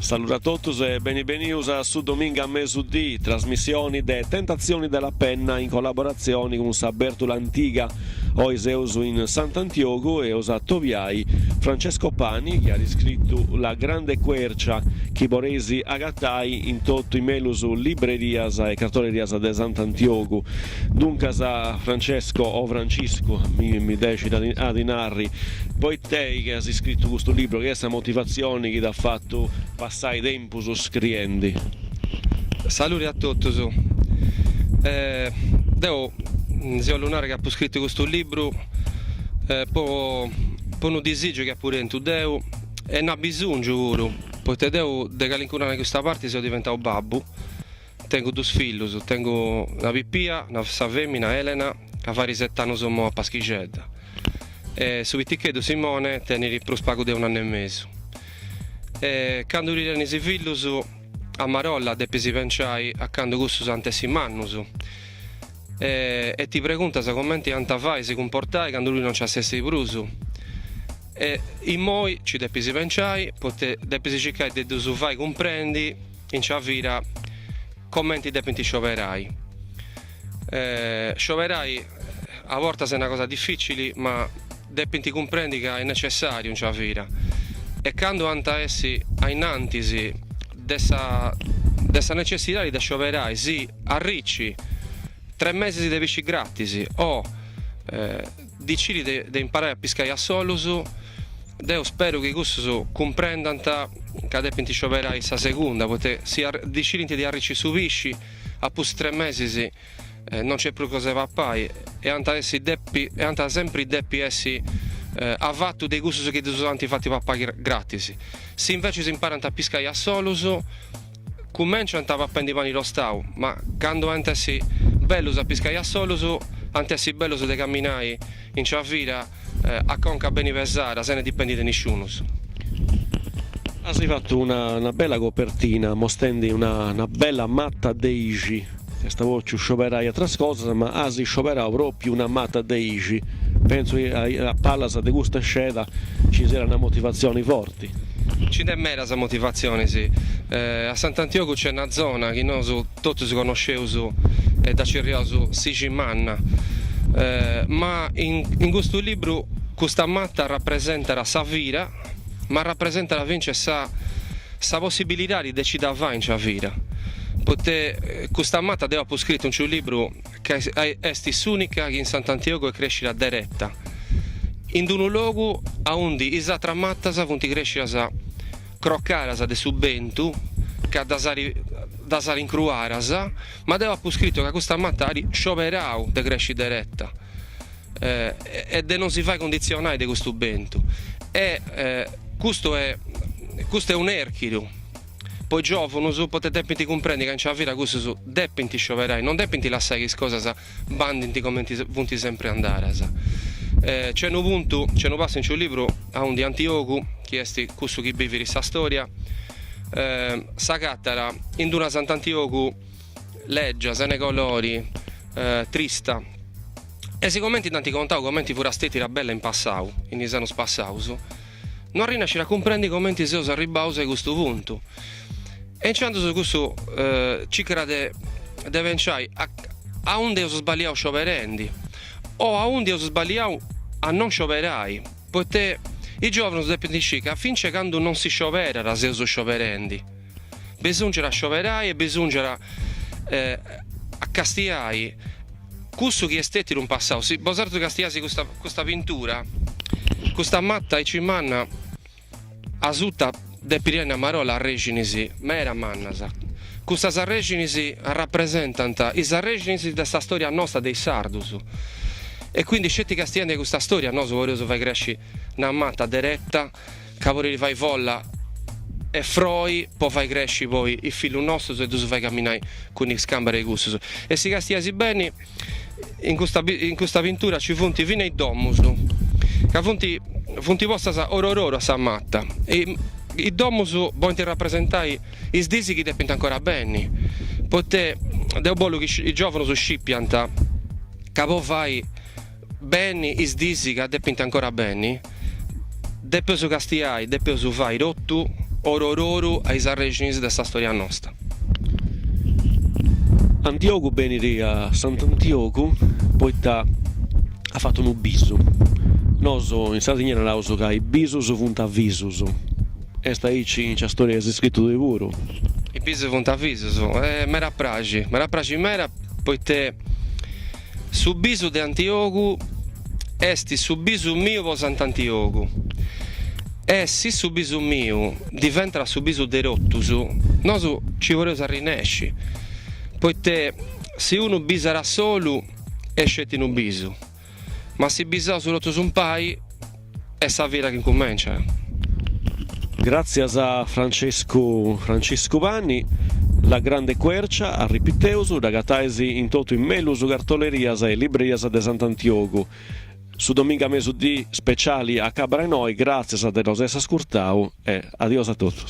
Saluto a tutti e benvenuti a su Domingo a Mesudì, trasmissioni de Tentazioni della Penna in collaborazione con Saberto l'Antiga, Oiseusu in Sant'Antioco e Osattoviai, Francesco Pani che ha riscritto La Grande Quercia, Chiboresi Agattai in tutto i melusu librerias e cartolerias de Sant'Antioco. Dunque Francesco o Francisco mi decida ad inarri, poi te che hai scritto questo libro, che è questa motivazione che ti ha fatto passare tempo su scriendi. Saluti a tutti. Devo zio Lunare che ha scritto questo libro, poi un disagio che ha pure in Deu e non ha bisogno giuro, perché devo dall'incunare in questa parte sono diventato babbo. Tengo due figli, tengo una Pippia, una femmina Elena, che fa 7 anni a Paschicetta. E su Vittichedo Simone tenere per spago di 1 anno e mezzo. Quando rireni si figli a Marolla depesi pensai a quando gusto antesi mannus e ti pregunta se commenti anta fai si comportai quando lui non ci assesti bruso e in moi ci depesi pensai pote depesi cercare di tu fai comprendi in ciavira commenti depenti scioperai scioperai a volte è una cosa difficile ma depenti comprendi che è necessario in ciavira e quando anta essi ai nantisi dessa necessità di scioperai si arricci 3 mesi di devisci gratis o decidi di imparare a piscare a solus io spero che questo comprendano che depenti scioperai sa seconda perché si decidi di arricci su visci a pus 3 mesi non c'è più cosa va pai e anta sempre deppi essi avvatto dei gusti che sono stati fatti per pagare gratis. Se invece si imparano a piscare a solus, cominciano a appendere lo stau, ma quando antesi bello a piscare a solus, antesi bello di camminare in ciavira a conca bene pesare, se ne dipende da nessuno. Hai fatto una bella copertina, mostrando una bella matta deigi. Questa voce scioperai altre cose, ma hai scioperato proprio una matta deigi. Penso che a Pallas di questa scena ci siano motivazioni forti. Ci è mera questa motivazione, sì. A Sant'Antioco c'è una zona che noi tutti conosciamo da Cirioso Sigimanna, ma in questo libro questa matta rappresenta la Savira, ma rappresenta vince sa possibilità di decidere in Savira. Perché questa matta deve aver scritto in un libro che è unica che in Sant'Antioco cresce diretta. In un luogo dove isatra matta punti crescere sa croccare de subentu che da sare incruare ma deve aver scritto che questa matta scioperau de cresce diretta e de non si fa condizionare di questo bento e questo è un erchilo. Poi giovani potete comprendere che in ciavira questo su depenti scioperai, non depenti lasciare che cosa bandinti come punti sempre andare. C'è un passo in un libro a un di Antioco, che è questo che vive questa storia, sa cattara in una Sant'Antioco leggia, se ne colori, trista. E si commenti tanti contavo commenti pure a steti era bella in passato, in isano spassato, non riesci a comprendere commenti se usa ribausa a questo punto. E intanto su questo ci crede deve pensare a un Dio sbagliato scioperendi o a un Dio sbagliato a non scioperai perché i giovani devono dire che finché quando non si sciopera se uso scioperendi bisogna scioperai e bisogna a castigare questo che è stato in un passato se bosarto castigarsi questa pintura questa matta e cimanna asutta de Pirene a Marola a Reginisi, ma era mannasa. Questa Reginisi rappresentano i Reginisi di questa storia nostra dei Sardus. E quindi scetti castiani di questa storia, noi vogliono fai crescere una matta diretta, che fai folla e froi, poi fai crescere poi il figlio nostro e tu fai camminare con i scamberi di gusti. E si castiasi bene, in questa avventura ci funti fino ai domus, che funti posta orororo a sa matta. I domus vogliono rappresentare i sdisi che devono ancora bene perché devo bollo che i giovani su scippianta che poi fai bene i sdisi che devono ancora bene devo su castigare, devo su fai rotto orororu ai sarregini desta storia nostra. Antioco beniri a Sant'Antioco, poi ha fatto un bisu. Noso in Sardegna la uso che i bisus vunt a visus. E sta in c'è storia è scritto di vuro. I bisu vunt a visus, mera pragi mera, poiché su bisu di Antioco esti su bisu mio vo Sant'Antioco. E se su bisu mio diventa su bisu de rottus, noi ci vorremmo arrinesci. Poiché se uno bisarà solo esce in un bisu, ma se bisà su rottus un pai è sa vita che comincia. Grazie a Francesco Vanni, la grande quercia a Ripiteusu, da Gataisi in toto in Melusu, Gartolerias e Librias de Sant'Antioco. Su domingo mesudì speciali a Cabra e noi, grazie a Denos Scurtau e adios a tutti.